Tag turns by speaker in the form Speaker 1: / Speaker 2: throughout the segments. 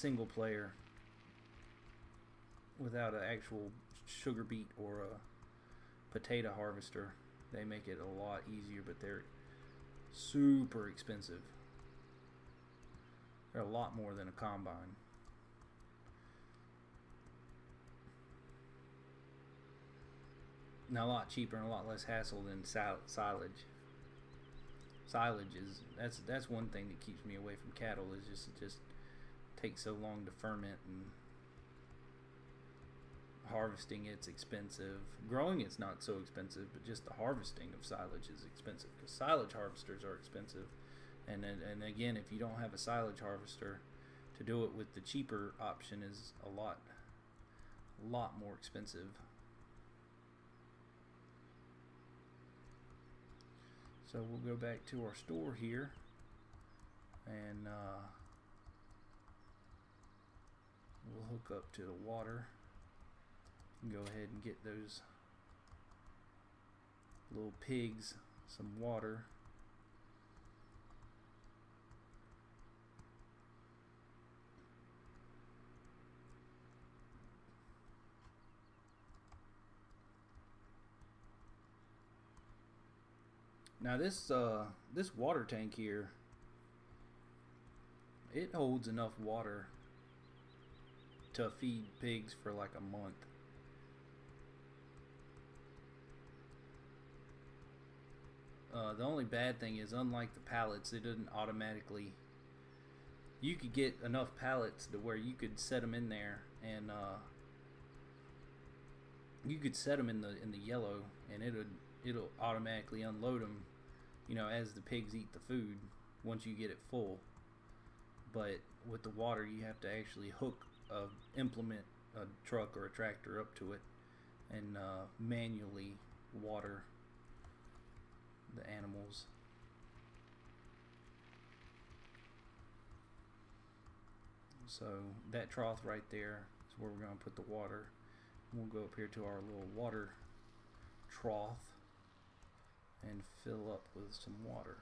Speaker 1: single player without an actual sugar beet or a potato harvester. They make it a lot easier, but they're super expensive. They're a lot more than a combine. Now a lot cheaper and a lot less hassle than silage. Silage is that's one thing that keeps me away from cattle. Is just it just takes so long to ferment, and harvesting it's expensive. Growing it's not so expensive, but just the harvesting of silage is expensive because silage harvesters are expensive. And again, if you don't have a silage harvester, to do it with the cheaper option is a lot more expensive. So we'll go back to our store here, and we'll hook up to the water and go ahead and get those little pigs some water. Now this water tank here, it holds enough water to feed pigs for like a month. The only bad thing is, unlike the pallets, it doesn't automatically. You could get enough pallets to where you could set them in there, and you could set them in the yellow, and it'll automatically unload them, you know, as the pigs eat the food once you get it full. But with the water, you have to actually hook implement a truck or a tractor up to it and manually water the animals. So that trough right there is where we're going to put the water. We'll go up here to our little water trough and fill up with some water.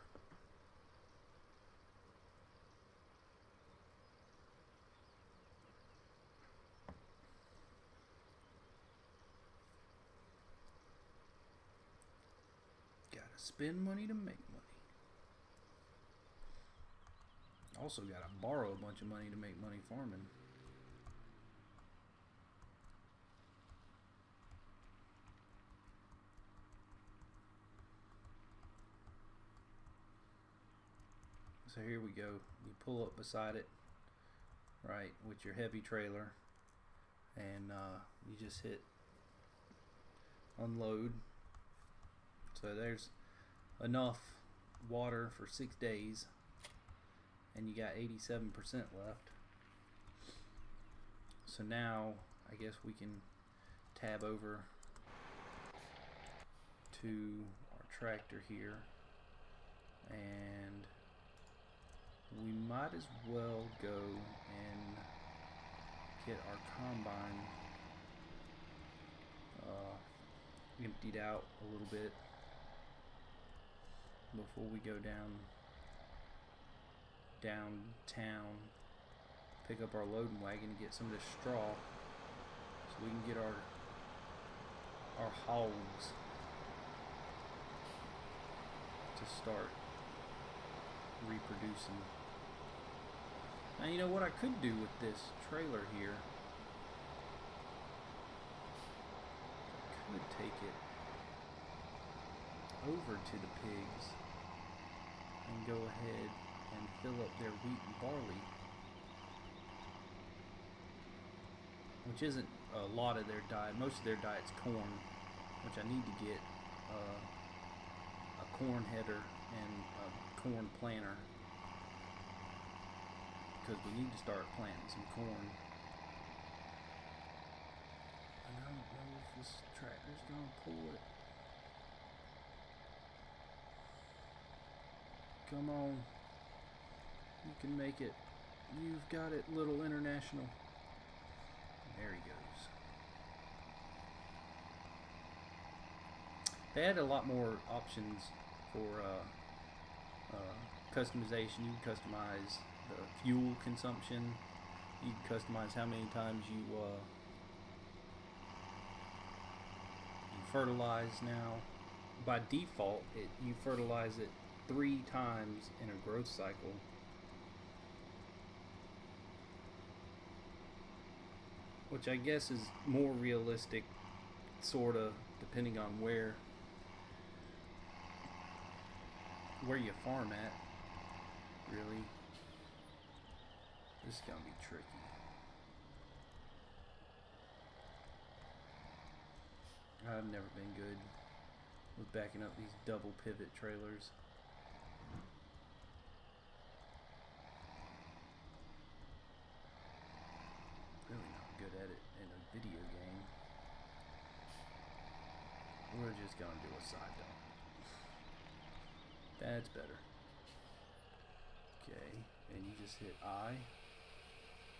Speaker 1: Gotta spend money to make money. Also gotta borrow a bunch of money to make money farming. So here we go. You pull up beside it, right, with your heavy trailer, and you just hit unload. So there's enough water for 6 days, and you got 87% left. So now I guess we can tab over to our tractor here, and we might as well go and get our combine emptied out a little bit before we go downtown, pick up our loading wagon and get some of this straw so we can get our hogs to start reproducing. Now, you know what I could do with this trailer here? I could take it over to the pigs and go ahead and fill up their wheat and barley, which isn't a lot of their diet. Most of their diet's corn, which I need to get a corn header and a corn planter, because we need to start planting some corn. And I don't know if this tractor's gonna pull it. Come on. You can make it. You've got it, Little International. There he goes. They had a lot more options for customization. You can customize the fuel consumption You can customize how many times you fertilize now. By default, you fertilize it 3 times in a growth cycle. Which I guess is more realistic, sort of, depending on where you farm at, really. This is gonna be tricky. I've never been good with backing up these double pivot trailers. Really not good at it in a video game. We're just gonna do a side dump. That's better. Okay, and you just hit I,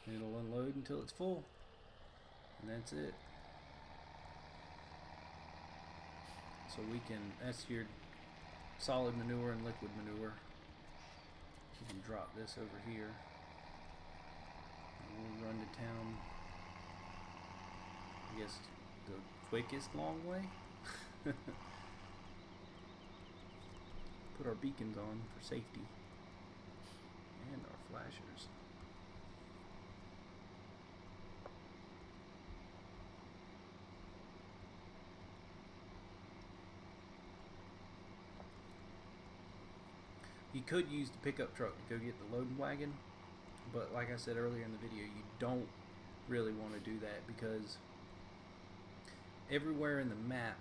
Speaker 1: and it'll unload until it's full, and that's it. So that's your solid manure and liquid manure. You can drop this over here, and we'll run to town. I guess the quickest long way. Put our beacons on for safety. And our flashers. You could use the pickup truck to go get the loading wagon, but like I said earlier in the video, you don't really want to do that because everywhere in the map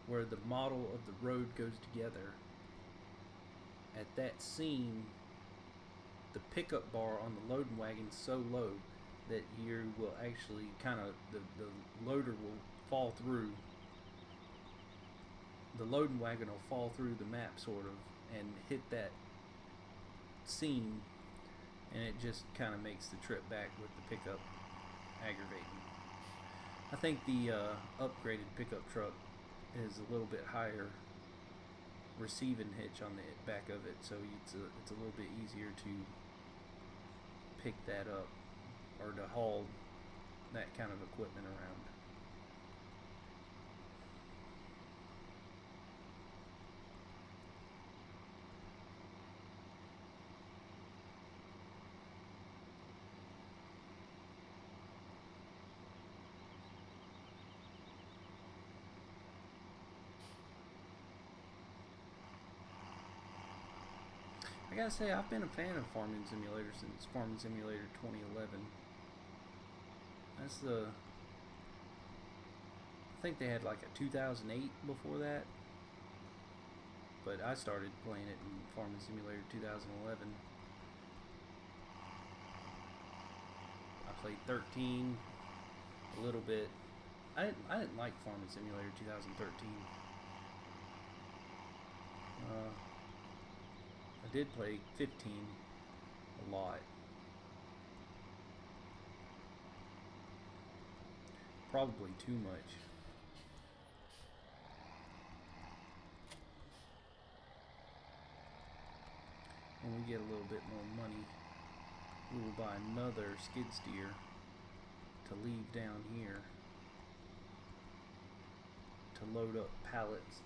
Speaker 1: where the model of the road goes together, at that scene, the pickup bar on the loading wagon is so low that you will actually kind of, the loader will fall through. The loading wagon will fall through the map, sort of, and hit that scene, and it just kind of makes the trip back with the pickup aggravating. I think the upgraded pickup truck is a little bit higher receiving hitch on the back of it, so it's a little bit easier to pick that up or to haul that kind of equipment around. I gotta say, I've been a fan of Farming Simulator since Farming Simulator 2011. I think they had like a 2008 before that, but I started playing it in Farming Simulator 2011. I played 13 a little bit. I didn't like Farming Simulator 2013. I did play 15 a lot. Probably too much. When we get a little bit more money, we will buy another skid steer to leave down here to load up pallets.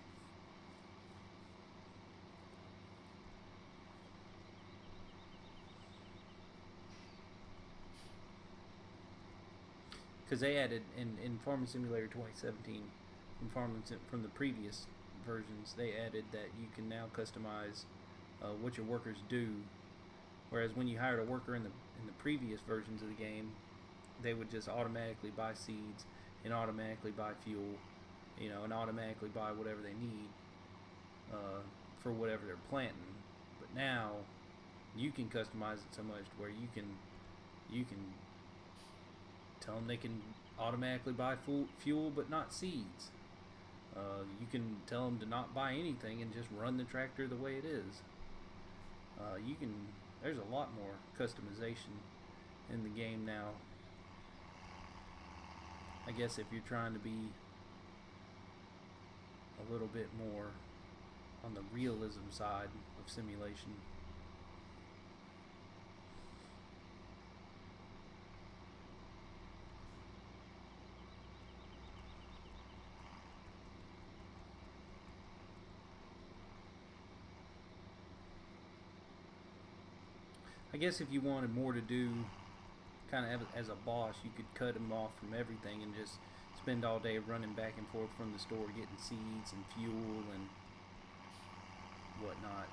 Speaker 1: Because they added in Farming Simulator 2017, from the previous versions, they added that you can now customize what your workers do. Whereas when you hired a worker in the previous versions of the game, they would just automatically buy seeds and automatically buy fuel, and automatically buy whatever they need for whatever they're planting. But now you can customize it so much where you can tell them they can automatically buy fuel but not seeds. You can tell them to not buy anything and just run the tractor the way it is. There's a lot more customization in the game now. I guess if you're trying to be a little bit more on the realism side of simulation. I guess if you wanted more to do, kind of as a boss, you could cut him off from everything and just spend all day running back and forth from the store getting seeds and fuel and whatnot.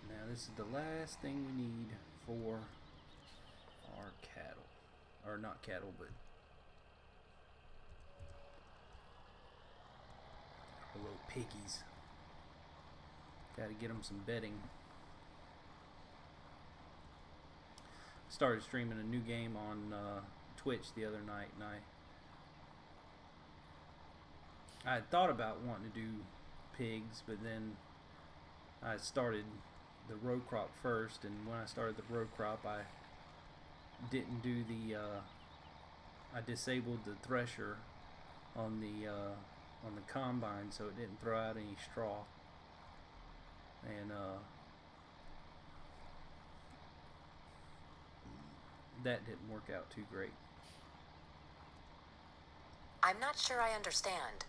Speaker 1: Now this is the last thing we need for our cattle. Or not cattle, but our little piggies. Gotta get them some bedding. Started streaming a new game on Twitch the other night, and I had thought about wanting to do pigs, but then I started the row crop first, and when I started the row crop, I didn't do the I disabled the thresher on the combine, so it didn't throw out any straw, and that didn't work out too great.
Speaker 2: I'm not sure I understand.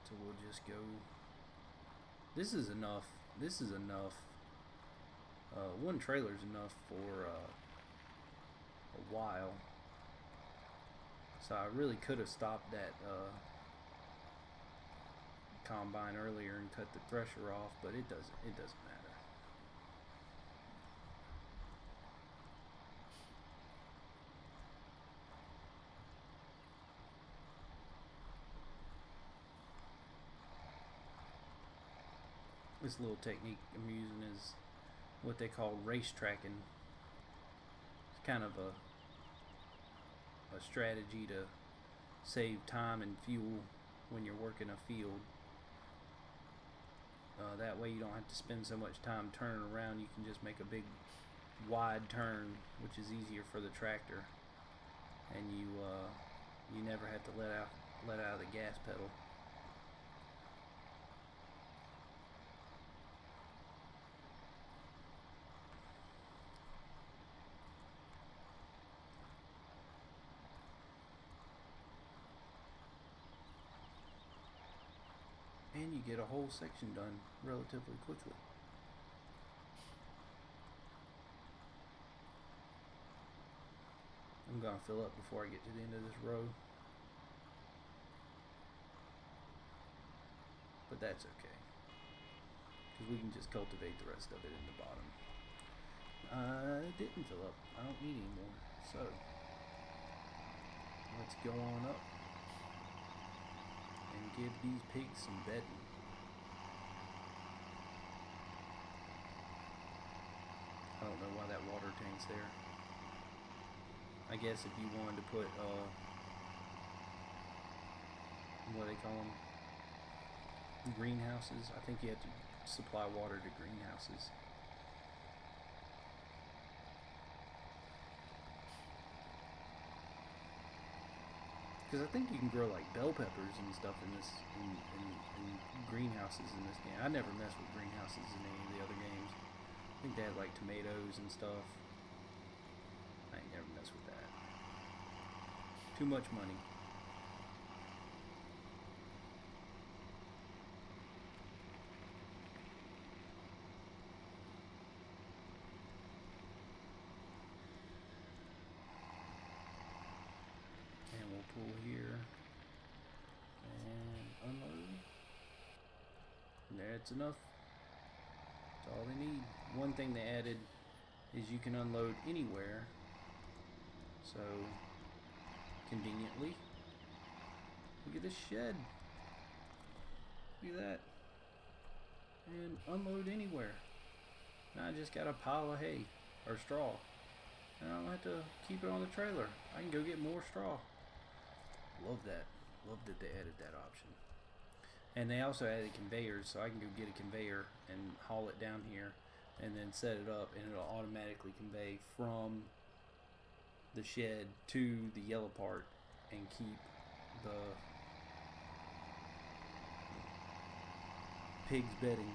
Speaker 1: So we'll just go. This is enough. This is enough. One trailer is enough for a while. So I really could have stopped that combine earlier and cut the thresher off, but it doesn't matter. This little technique I'm using is what they call race tracking. It's kind of a strategy to save time and fuel when you're working a field. That way you don't have to spend so much time turning around. You can just make a big wide turn, which is easier for the tractor, and you never have to let out the gas pedal. And you get a whole section done relatively quickly. I'm gonna fill up before I get to the end of this row, but that's okay, because we can just cultivate the rest of it in the bottom. It didn't fill up. I don't need any more, so let's go on up and give these pigs some bedding. I don't know why that water tank's there. I guess if you wanted to put what do they call them, greenhouses, I think you have to supply water to greenhouses. Because I think you can grow like bell peppers and stuff in this in greenhouses in this game. I never messed with greenhouses in any of the other games. I think they had like tomatoes and stuff. I ain't never messed with that. Too much money. Pull here and unload. That's enough. That's all they need. One thing they added is you can unload anywhere. So conveniently, look at this shed. Look at that. And unload anywhere. Now I just got a pile of hay or straw. And I don't have to keep it on the trailer. I can go get more straw. Love that. Love that they added that option. And they also added conveyors, so I can go get a conveyor and haul it down here and then set it up, and it'll automatically convey from the shed to the yellow part and keep the pigs bedding